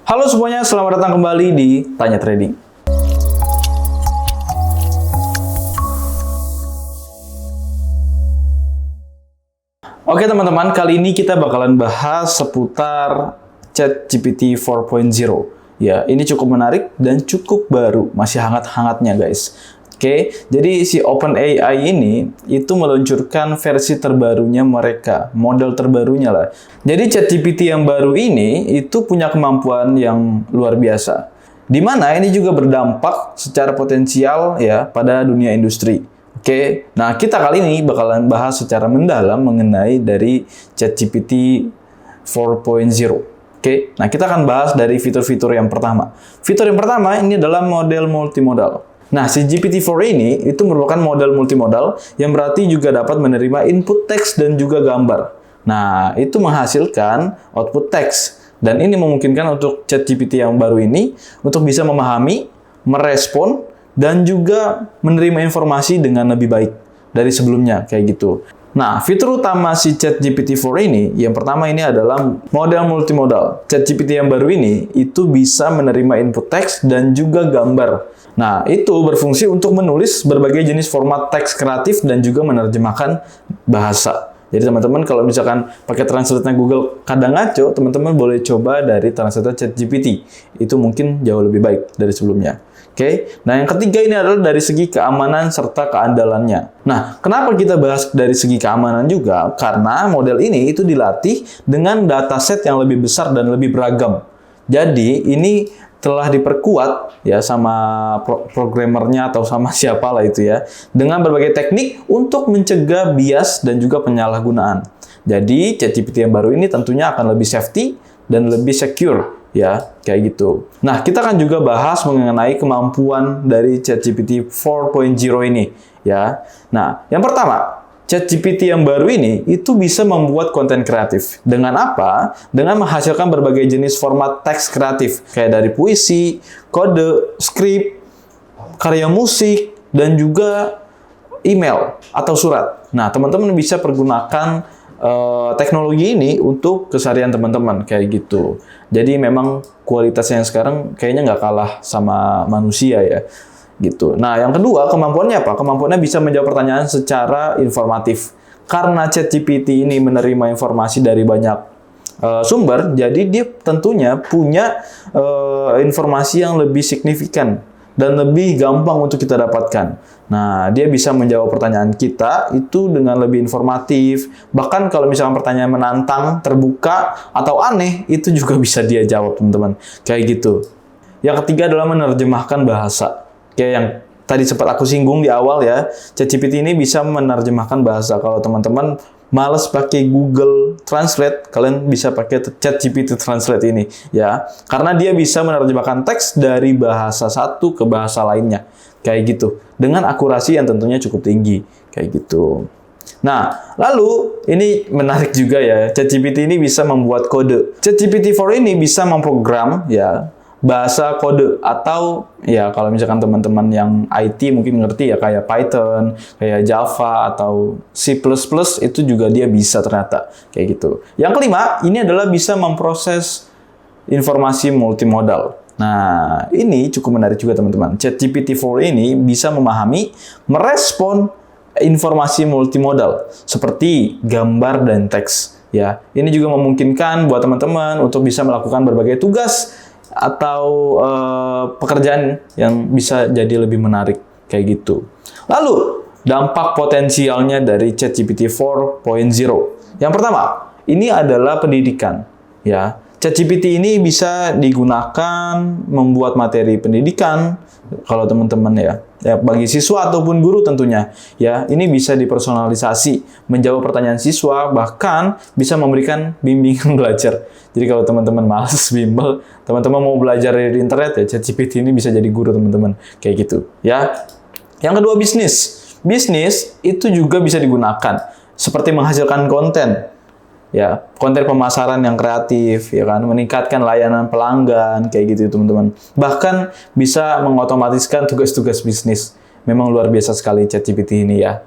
Halo semuanya, selamat datang kembali di Tanya Trading. Oke teman-teman, kali ini kita bakalan bahas seputar ChatGPT 4.0. Ya, ini cukup menarik dan cukup baru, masih hangat-hangatnya guys. Oke, jadi si OpenAI ini itu meluncurkan versi terbarunya mereka, model terbarunya lah. Jadi ChatGPT yang baru ini itu punya kemampuan yang luar biasa. Di mana ini juga berdampak secara potensial ya pada dunia industri. Oke, nah kita kali ini bakalan bahas secara mendalam mengenai dari ChatGPT 4.0. Oke, nah kita akan bahas dari fitur-fitur yang pertama. Fitur yang pertama ini adalah model multimodal. Nah, si GPT-4 ini itu merupakan model multimodal yang berarti juga dapat menerima input teks dan juga gambar. Nah, itu menghasilkan output teks. Dan ini memungkinkan untuk ChatGPT yang baru ini untuk bisa memahami, merespon, dan juga menerima informasi dengan lebih baik dari sebelumnya, kayak gitu. Nah, fitur utama si ChatGPT-4 ini, yang pertama ini adalah model multimodal. ChatGPT yang baru ini itu bisa menerima input teks dan juga gambar. Nah, itu berfungsi untuk menulis berbagai jenis format teks kreatif dan juga menerjemahkan bahasa. Jadi teman-teman kalau misalkan pakai translate-nya Google kadang ngaco, teman-teman boleh coba dari translate ChatGPT. Itu mungkin jauh lebih baik dari sebelumnya. Oke. Nah, yang ketiga ini adalah dari segi keamanan serta keandalannya. Nah, kenapa kita bahas dari segi keamanan juga? Karena model ini itu dilatih dengan dataset yang lebih besar dan lebih beragam. Jadi, ini telah diperkuat ya sama programmernya atau sama siapalah itu ya dengan berbagai teknik untuk mencegah bias dan juga penyalahgunaan. Jadi ChatGPT yang baru ini tentunya akan lebih safety dan lebih secure ya kayak gitu. Nah, kita akan juga bahas mengenai kemampuan dari ChatGPT 4.0 ini ya. Nah, yang pertama, ChatGPT yang baru ini itu bisa membuat konten kreatif. Dengan apa? Dengan menghasilkan berbagai jenis format teks kreatif. Kayak dari puisi, kode, skrip, karya musik, dan juga email atau surat. Nah, teman-teman bisa pergunakan teknologi ini untuk keseharian teman-teman. Kayak gitu. Jadi memang kualitasnya yang sekarang kayaknya nggak kalah sama manusia ya. Gitu. Nah, yang kedua, kemampuannya apa? Kemampuannya bisa menjawab pertanyaan secara informatif. Karena ChatGPT ini menerima informasi dari banyak sumber, jadi dia tentunya punya informasi yang lebih signifikan dan lebih gampang untuk kita dapatkan. Nah, dia bisa menjawab pertanyaan kita itu dengan lebih informatif. Bahkan kalau misalkan pertanyaan menantang, terbuka, atau aneh, itu juga bisa dia jawab, teman-teman. Kayak gitu. Yang ketiga adalah menerjemahkan bahasa. Kayak yang tadi sempat aku singgung di awal ya, ChatGPT ini bisa menerjemahkan bahasa. Kalau teman-teman males pakai Google Translate, kalian bisa pakai ChatGPT Translate ini ya. Karena dia bisa menerjemahkan teks dari bahasa satu ke bahasa lainnya. Kayak gitu. Dengan akurasi yang tentunya cukup tinggi. Kayak gitu. Nah, lalu ini menarik juga ya, ChatGPT ini bisa membuat kode. ChatGPT-4 ini bisa memprogram ya bahasa kode atau ya kalau misalkan teman-teman yang IT mungkin ngerti ya kayak Python, kayak Java atau C++ itu juga dia bisa ternyata kayak gitu. Yang kelima, ini adalah bisa memproses informasi multimodal. Nah, ini cukup menarik juga teman-teman. ChatGPT-4 ini bisa memahami, merespon informasi multimodal seperti gambar dan teks ya. Ini juga memungkinkan buat teman-teman untuk bisa melakukan berbagai tugas atau pekerjaan yang bisa jadi lebih menarik kayak gitu. Lalu, dampak potensialnya dari ChatGPT 4.0. Yang pertama, ini adalah pendidikan ya. ChatGPT ini bisa digunakan membuat materi pendidikan kalau teman-teman ya bagi siswa ataupun guru tentunya ya. Ini bisa dipersonalisasi, menjawab pertanyaan siswa, bahkan bisa memberikan bimbingan belajar. Jadi kalau teman-teman malas bimbel, teman-teman mau belajar dari internet ya, ChatGPT ini bisa jadi guru teman-teman kayak gitu ya. Yang kedua, bisnis itu juga bisa digunakan seperti menghasilkan konten ya, konten pemasaran yang kreatif ya kan, meningkatkan layanan pelanggan kayak gitu teman-teman. Bahkan bisa mengotomatiskan tugas-tugas bisnis. Memang luar biasa sekali ChatGPT ini ya.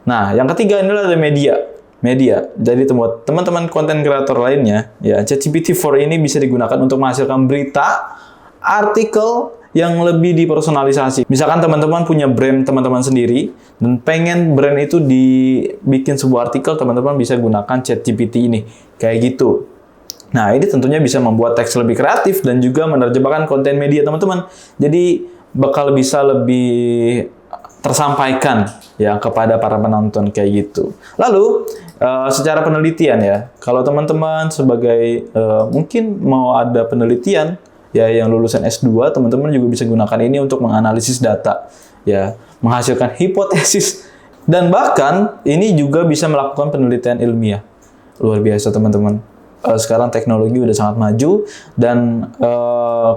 Nah, yang ketiga inilah ada media. media. Jadi buat teman-teman konten kreator lainnya, ya ChatGPT 4 ini bisa digunakan untuk menghasilkan berita, artikel yang lebih dipersonalisasi. Misalkan teman-teman punya brand teman-teman sendiri dan pengen brand itu dibikin sebuah artikel, teman-teman bisa gunakan ChatGPT ini. Kayak gitu. Nah, ini tentunya bisa membuat teks lebih kreatif dan juga menerjemahkan konten media teman-teman. Jadi bakal bisa lebih tersampaikan ya kepada para penonton kayak gitu. Lalu secara penelitian ya, kalau teman-teman sebagai mungkin mau ada penelitian ya yang lulusan S2, teman-teman juga bisa gunakan ini untuk menganalisis data ya, menghasilkan hipotesis dan bahkan ini juga bisa melakukan penelitian ilmiah. Luar biasa teman-teman. Sekarang teknologi udah sangat maju dan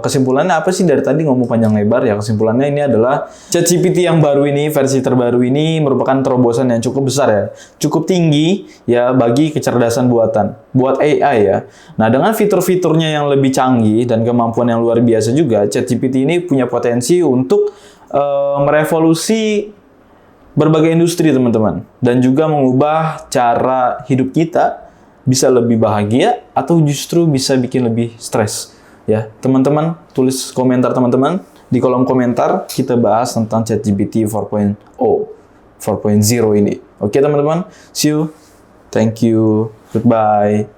kesimpulannya apa sih dari tadi ngomong panjang lebar ya, kesimpulannya ini adalah ChatGPT yang baru ini, versi terbaru ini merupakan terobosan yang cukup besar ya, cukup tinggi ya bagi kecerdasan buat AI ya. Nah, dengan fitur-fiturnya yang lebih canggih dan kemampuan yang luar biasa juga, ChatGPT ini punya potensi untuk merevolusi berbagai industri teman-teman dan juga mengubah cara hidup kita bisa lebih bahagia atau justru bisa bikin lebih stres ya. Teman-teman tulis komentar teman-teman di kolom komentar, kita bahas tentang ChatGPT 4.0 ini. Oke teman-teman, see you, thank you, goodbye.